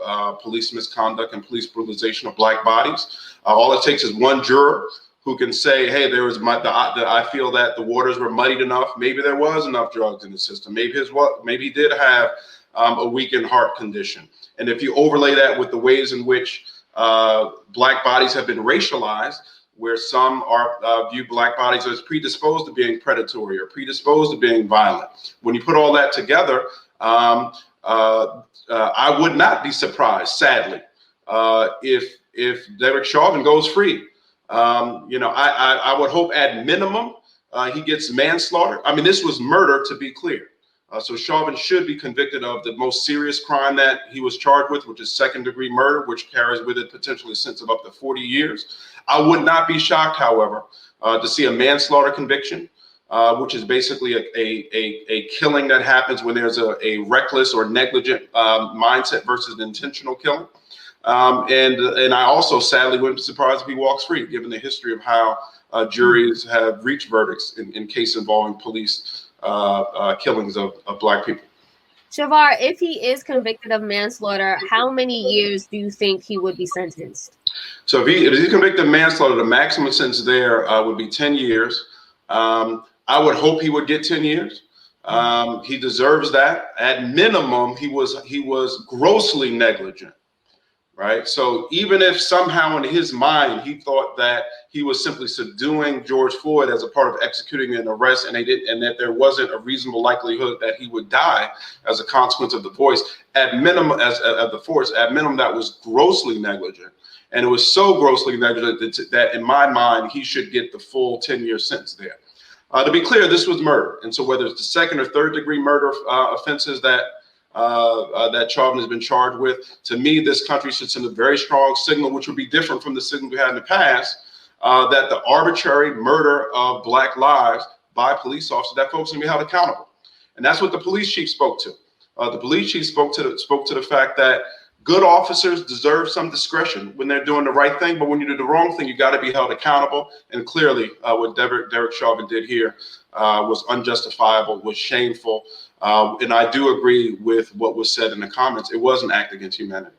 police misconduct and police brutalization of black bodies. All it takes is one juror who can say, hey, I feel that the waters were muddied enough. Maybe there was enough drugs in the system. Maybe he did have a weakened heart condition. And if you overlay that with the ways in which black bodies have been racialized, where some are view black bodies as predisposed to being predatory or predisposed to being violent. When you put all that together, I would not be surprised, sadly, if Derek Chauvin goes free. I would hope at minimum he gets manslaughter. I mean, this was murder, to be clear. So Chauvin should be convicted of the most serious crime that he was charged with, which is second-degree murder, which carries with it potentially a sentence of up to 40 years. I would not be shocked, however, to see a manslaughter conviction, which is basically a killing that happens when there's a reckless or negligent mindset versus an intentional killing. And I also sadly wouldn't be surprised if he walks free, given the history of how juries have reached verdicts in cases involving police killings of black people. Shavar, if he is convicted of manslaughter, how many years do you think he would be sentenced? So if he's convicted of manslaughter, the maximum sentence there would be 10 years. I would hope he would get 10 years. He deserves that. At minimum, he was grossly negligent. Right. So even if somehow in his mind he thought that he was simply subduing George Floyd as a part of executing an arrest, and that there wasn't a reasonable likelihood that he would die as a consequence of the force, at minimum, that was grossly negligent. And it was so grossly negligent that in my mind, he should get the full 10-year sentence there. To be clear, this was murder. And so whether it's the second or third degree murder offenses that Chauvin has been charged with, to me, this country should send a very strong signal, which would be different from the signal we had in the past, that the arbitrary murder of black lives by police officers, that folks can be held accountable. And that's what the police chief spoke to. The police chief spoke to the fact that good officers deserve some discretion when they're doing the right thing, but when you do the wrong thing, you got to be held accountable. And clearly, what Derek Chauvin did here was unjustifiable, was shameful. And I do agree with what was said in the comments. It was an act against humanity.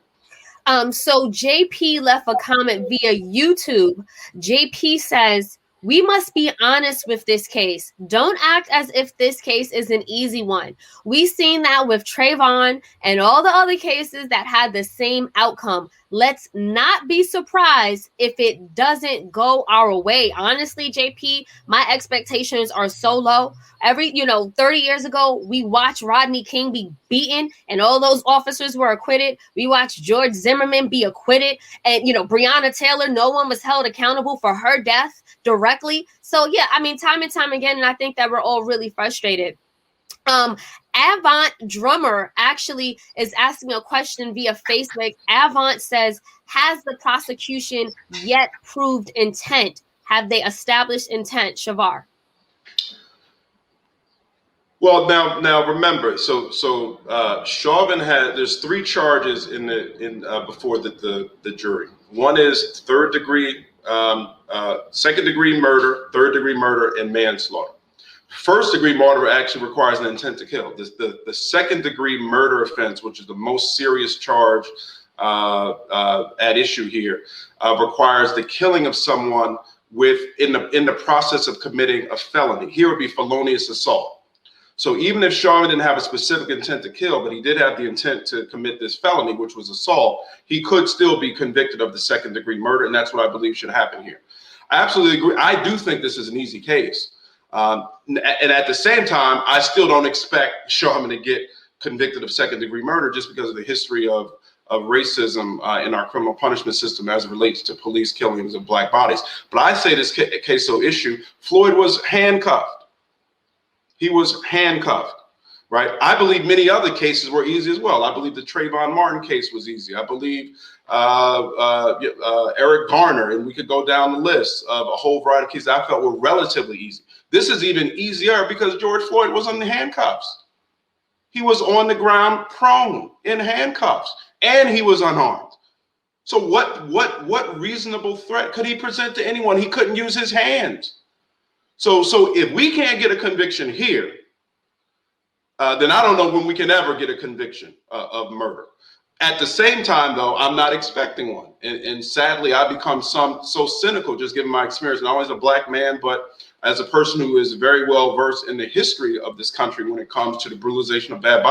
So JP left a comment via YouTube. JP says, we must be honest with this case. Don't act as if this case is an easy one. We've seen that with Trayvon and all the other cases that had the same outcome. Let's not be surprised if it doesn't go our way. Honestly, JP, my expectations are so low. 30 years ago, we watched Rodney King be beaten and all those officers were acquitted. We watched George Zimmerman be acquitted. And, Breonna Taylor, no one was held accountable for her death directly. So, yeah, I mean, time and time again, and I think that we're all really frustrated. Avant Drummer actually is asking a question via Facebook. Avant says, has the prosecution yet proved intent? Have they established intent, Shavar? Well, now remember, so Chauvin there's 3 charges before the jury. One is second degree murder, third degree murder, and manslaughter. First degree murder actually requires an intent to kill. The second degree murder offense, which is the most serious charge at issue here, requires the killing of someone in the process of committing a felony. Here would be felonious assault. So even if Chauvin didn't have a specific intent to kill, but he did have the intent to commit this felony, which was assault, he could still be convicted of the second degree murder. And that's what I believe should happen here. I absolutely agree. I do think this is an easy case. And at the same time, I still don't expect Chauvin to get convicted of second-degree murder just because of the history of racism in our criminal punishment system as it relates to police killings of black bodies. But I say this queso issue, Floyd was handcuffed. He was handcuffed, right? I believe many other cases were easy as well. I believe the Trayvon Martin case was easy. I believe Eric Garner, and we could go down the list of a whole variety of cases I felt were relatively easy. This is even easier because George Floyd was in the handcuffs. He was on the ground prone in handcuffs, and he was unarmed. So what reasonable threat could he present to anyone? He couldn't use his hands. So if we can't get a conviction here, then I don't know when we can ever get a conviction of murder. At the same time, though, I'm not expecting one. And sadly, I become so cynical just given my experience, not only as a black man, but as a person who is very well versed in the history of this country when it comes to the brutalization of black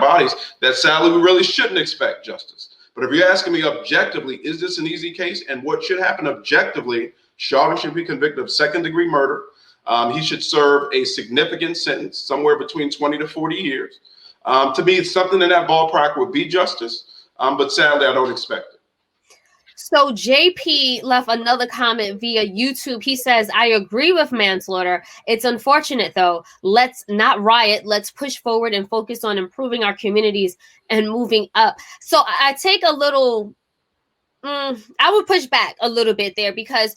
bodies, that sadly we really shouldn't expect justice. But if you're asking me objectively, is this an easy case? And what should happen objectively, Chauvin should be convicted of second-degree murder. He should serve a significant sentence, somewhere between 20 to 40 years. To me, something in that ballpark would be justice, but sadly, I don't expect it. So JP left another comment via YouTube. He says, I agree with manslaughter. It's unfortunate, though. Let's not riot. Let's push forward and focus on improving our communities and moving up. So I take a little, I would push back a little bit there, because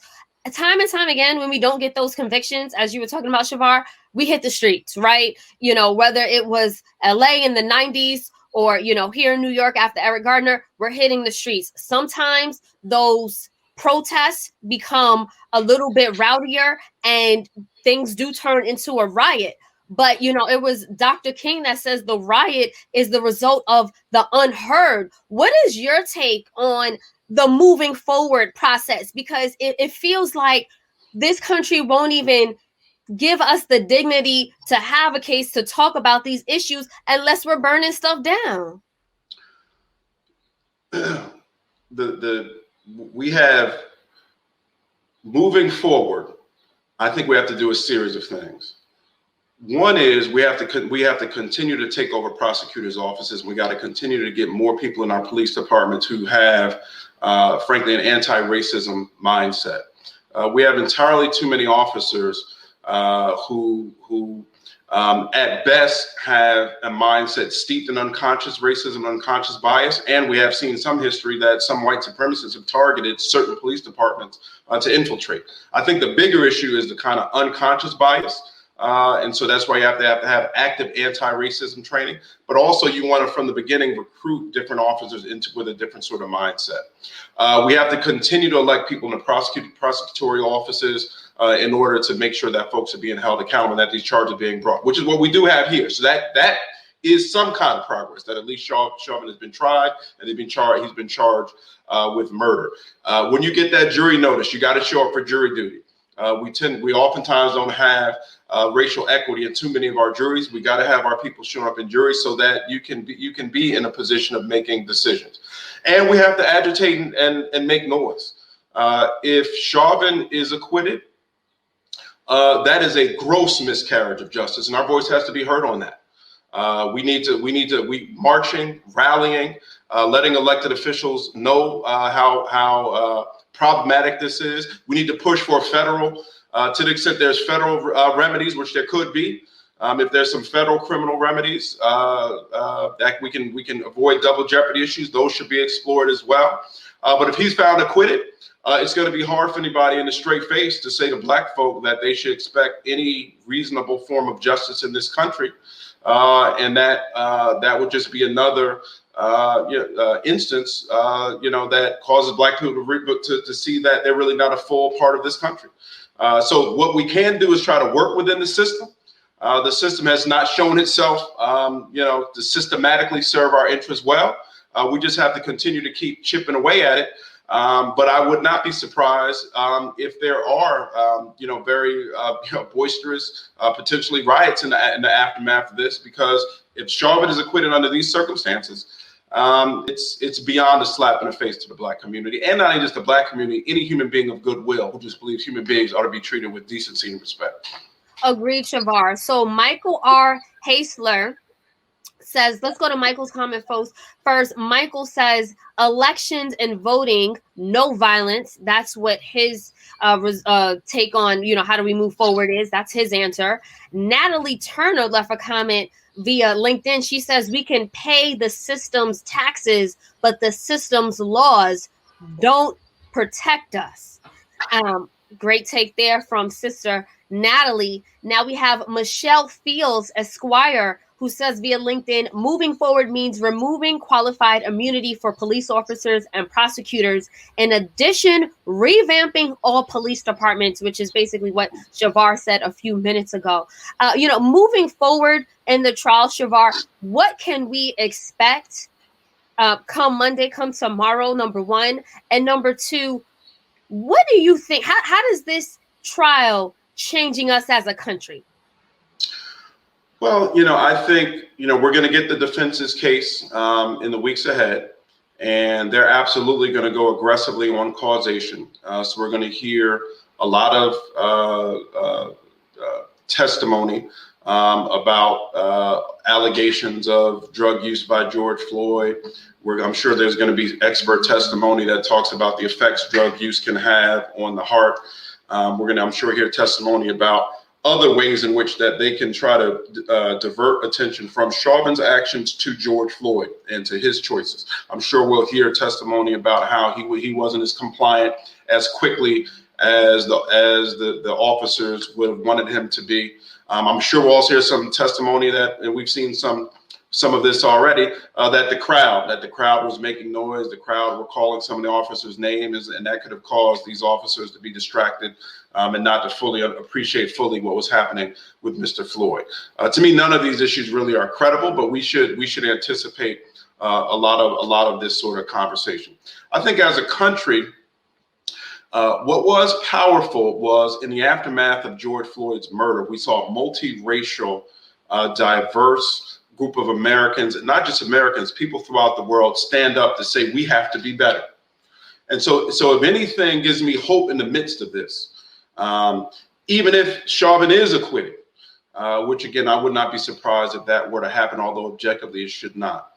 time and time again, when we don't get those convictions, as you were talking about, Shavar, we hit the streets, right? You know, whether it was LA in the 90s or, you know, here in New York after Eric Gardner, we're hitting the streets. Sometimes those protests become a little bit rowdier and things do turn into a riot. But, you know, it was Dr. King that says the riot is the result of the unheard. What is your take on the moving forward process? Because it feels like this country won't even give us the dignity to have a case to talk about these issues unless we're burning stuff down. We have, moving forward, I think we have to do a series of things. One is we have to continue to take over prosecutors' offices. We got to continue to get more people in our police departments who have, frankly, an anti-racism mindset. We have entirely too many officers who at best have a mindset steeped in unconscious racism, unconscious bias, and we have seen some history that some white supremacists have targeted certain police departments to infiltrate. I think the bigger issue is the kind of unconscious bias. And so that's why you have to have active anti-racism training, but also you want to, from the beginning, recruit different officers with a different sort of mindset. We have to continue to elect people in the prosecutorial offices in order to make sure that folks are being held accountable and that these charges are being brought, which is what we do have here. So that is some kind of progress, that at least Chauvin has been tried and he's been charged with murder. When you get that jury notice, you got to show up for jury duty. We oftentimes don't have racial equity in too many of our juries. We got to have our people show up in juries so that you can be in a position of making decisions. And we have to agitate and make noise. If Chauvin is acquitted, that is a gross miscarriage of justice, and our voice has to be heard on that. We marching, rallying, letting elected officials know how problematic this is. We need to push for federal, to the extent there's federal remedies, which there could be. If there's some federal criminal remedies that we can avoid double jeopardy issues, those should be explored as well. But if he's found acquitted, it's going to be hard for anybody in a straight face to say to black folk that they should expect any reasonable form of justice in this country, and that would just be another instance, that causes black people to see that they're really not a full part of this country. So what we can do is try to work within the system. The system has not shown itself, to systematically serve our interests well. We just have to continue to keep chipping away at it. But I would not be surprised if there are, very boisterous, potentially riots in the aftermath of this, because if Chauvin is acquitted under these circumstances, it's beyond a slap in the face to the black community, and not only just the black community, any human being of goodwill who just believes human beings ought to be treated with decency and respect. Agreed, Shavar. So Michael R. Hasler says, let's go to Michael's comment first. Michael says, elections and voting, no violence. That's what his take on, how do we move forward is. That's his answer. Natalie Turner left a comment via LinkedIn. She says, we can pay the system's taxes, but the system's laws don't protect us. Great take there from Sister Natalie. Now we have Michelle Fields, Esquire, who says via LinkedIn, moving forward means removing qualified immunity for police officers and prosecutors. In addition, revamping all police departments, which is basically what Shavar said a few minutes ago. Moving forward in the trial, Shavar, what can we expect come Monday, come tomorrow, number one? And number two, what do you think? How does this trial changing us as a country? Well, I think, we're going to get the defense's case in the weeks ahead, and they're absolutely going to go aggressively on causation. So we're going to hear a lot of testimony about allegations of drug use by George Floyd. I'm sure there's going to be expert testimony that talks about the effects drug use can have on the heart. We're going to, I'm sure, hear testimony about other ways in which that they can try to divert attention from Chauvin's actions to George Floyd and to his choices. I'm sure we'll hear testimony about how he wasn't as compliant as quickly as the officers would have wanted him to be. I'm sure we'll also hear some testimony and we've seen some of this already, that the crowd was making noise. The crowd were calling some of the officers' names, and that could have caused these officers to be distracted and not to fully appreciate what was happening with Mr. Floyd. To me, none of these issues really are credible, but we should anticipate a lot of this sort of conversation. I think as a country, what was powerful was in the aftermath of George Floyd's murder, we saw a multiracial, diverse group of Americans, and not just Americans, people throughout the world stand up to say we have to be better. And so if anything gives me hope in the midst of this, even if Chauvin is acquitted, which again, I would not be surprised if that were to happen, although objectively it should not,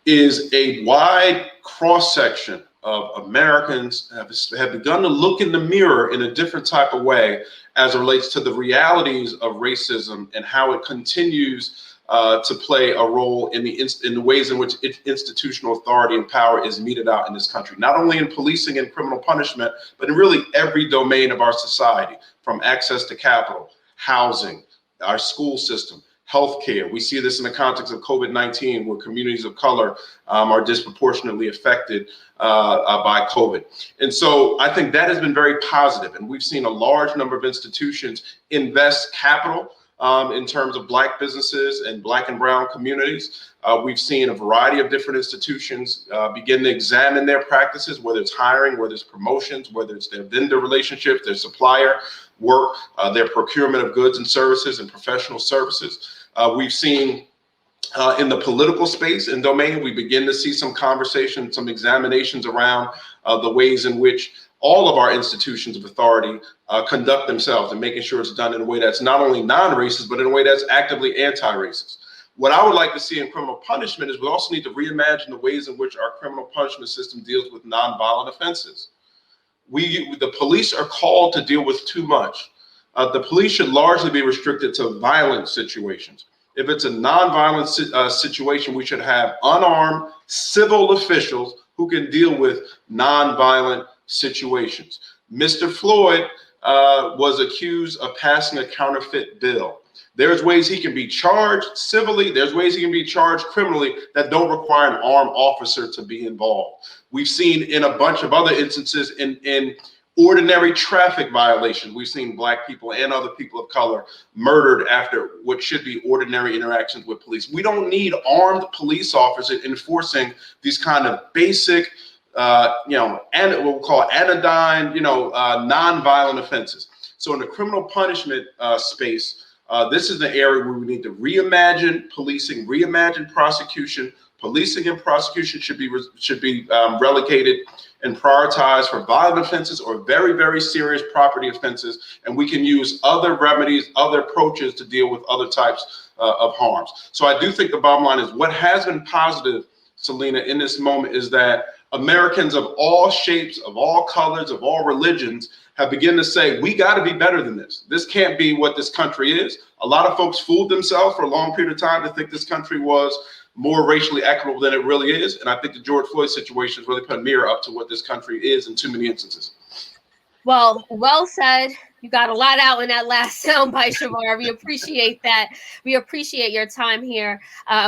is a wide cross-section of Americans have begun to look in the mirror in a different type of way as it relates to the realities of racism and how it continues to play a role in the ways in which institutional authority and power is meted out in this country, not only in policing and criminal punishment, but in really every domain of our society, from access to capital, housing, our school system, healthcare. We see this in the context of COVID-19, where communities of color are disproportionately affected by COVID. And so I think that has been very positive. And we've seen a large number of institutions invest capital in terms of Black businesses and Black and brown communities. We've seen a variety of different institutions begin to examine their practices, whether it's hiring, whether it's promotions, whether it's their vendor relationships, their supplier work, their procurement of goods and services and professional services. We've seen in the political space and domain, we begin to see some conversation, some examinations around the ways in which all of our institutions of authority conduct themselves, and making sure it's done in a way that's not only non-racist, but in a way that's actively anti-racist. What I would like to see in criminal punishment is we also need to reimagine the ways in which our criminal punishment system deals with nonviolent offenses. The police are called to deal with too much. The police should largely be restricted to violent situations. If it's a nonviolent situation, we should have unarmed civil officials who can deal with nonviolent situations. Mr. Floyd was accused of passing a counterfeit bill. There's ways he can be charged civilly. There's ways he can be charged criminally that don't require an armed officer to be involved. We've seen in a bunch of other instances in ordinary traffic violations, we've seen Black people and other people of color murdered after what should be ordinary interactions with police. We don't need armed police officers enforcing these kind of basic, and what we'll call anodyne, nonviolent offenses. So in the criminal punishment space, this is the area where we need to reimagine policing, reimagine prosecution. Policing and prosecution should be relegated and prioritize for violent offenses or very, very serious property offenses. And we can use other remedies, other approaches to deal with other types of harms. So I do think the bottom line is what has been positive, Selena, in this moment is that Americans of all shapes, of all colors, of all religions have begun to say, we got to be better than this. This can't be what this country is. A lot of folks fooled themselves for a long period of time to think this country was more racially equitable than it really is. And I think the George Floyd situation has really put a mirror up to what this country is in too many instances. Well said. You got a lot out in that last soundbite, Shavar. We appreciate that. We appreciate your time here.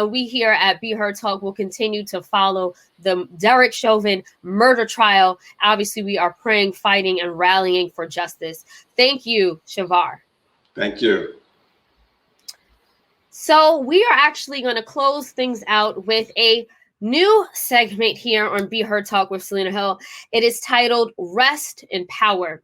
We here at Be Heard Talk will continue to follow the Derek Chauvin murder trial. Obviously, we are praying, fighting, and rallying for justice. Thank you, Shavar. Thank you. So we are actually going to close things out with a new segment here on Be Heard Talk with Selena Hill. It is titled Rest in Power.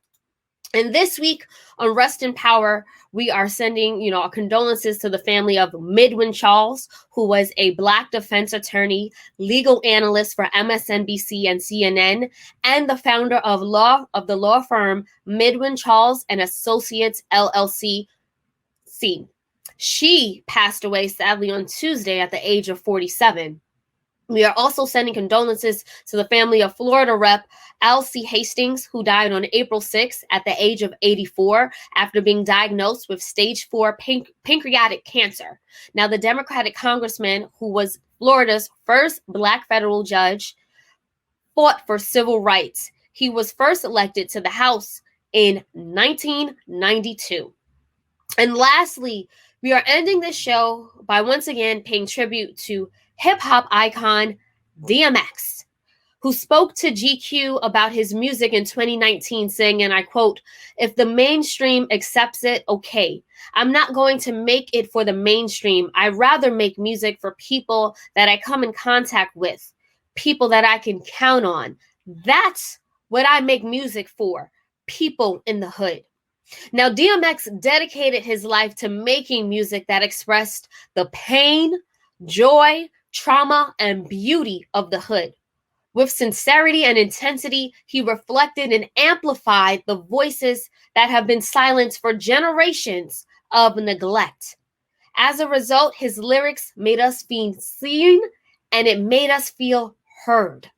And this week on Rest in Power, we are sending, our condolences to the family of Midwin Charles, who was a Black defense attorney, legal analyst for MSNBC and CNN, and the founder of the law firm Midwin Charles and Associates LLC. She passed away sadly on Tuesday at the age of 47. We are also sending condolences to the family of Florida Rep. Alcee Hastings, who died on April 6th at the age of 84 after being diagnosed with stage 4 pancreatic cancer. Now, the Democratic congressman, who was Florida's first Black federal judge, fought for civil rights. He was first elected to the House in 1992. And lastly, we are ending this show by once again paying tribute to hip-hop icon DMX, who spoke to GQ about his music in 2019, saying, and I quote, "If the mainstream accepts it, okay. I'm not going to make it for the mainstream. I'd rather make music for people that I come in contact with, people that I can count on. That's what I make music for, people in the hood." Now, DMX dedicated his life to making music that expressed the pain, joy, trauma, and beauty of the hood. With sincerity and intensity, he reflected and amplified the voices that have been silenced for generations of neglect. As a result, his lyrics made us feel seen and it made us feel heard.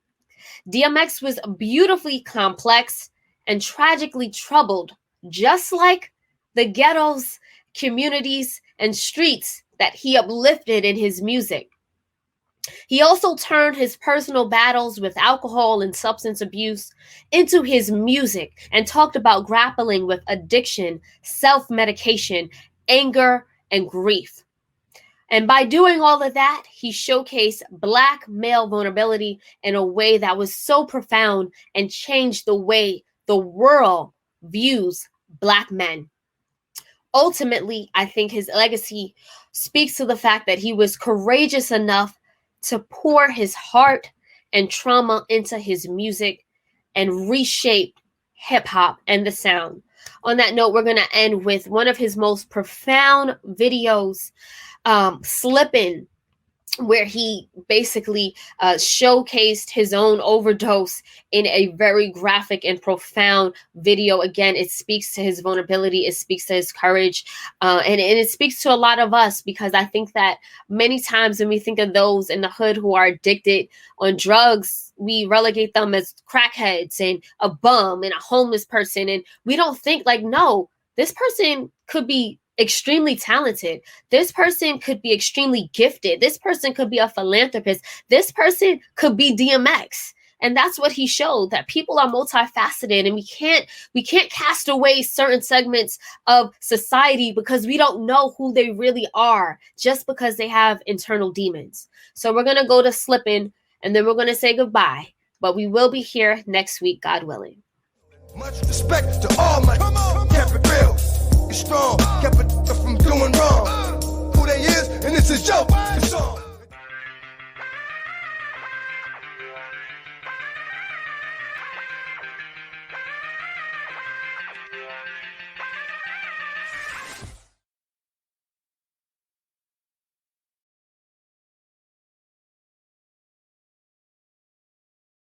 DMX was beautifully complex and tragically troubled, just like the ghettos, communities, and streets that he uplifted in his music. He also turned his personal battles with alcohol and substance abuse into his music and talked about grappling with addiction, self-medication, anger, and grief. And by doing all of that, he showcased Black male vulnerability in a way that was so profound and changed the way the world views Black men. Ultimately, I think his legacy speaks to the fact that he was courageous enough to pour his heart and trauma into his music and reshape hip hop and the sound. On that note, we're going to end with one of his most profound videos, Slippin', where he basically showcased his own overdose in a very graphic and profound video. Again, it speaks to his vulnerability, it speaks to his courage, and it speaks to a lot of us, because I think that many times when we think of those in the hood who are addicted on drugs, we relegate them as crackheads and a bum and a homeless person, and we don't think like, no, this person could be extremely talented. This person could be extremely gifted. This person could be a philanthropist. This person could be DMX. And that's what he showed, that people are multifaceted, and we can't cast away certain segments of society because we don't know who they really are just because they have internal demons. So we're going to go to Slippin', and then we're going to say goodbye. But we will be here next week, God willing. Much respect to all my kept it real. Strong, kept it from doing wrong. Who they is, and this is your song.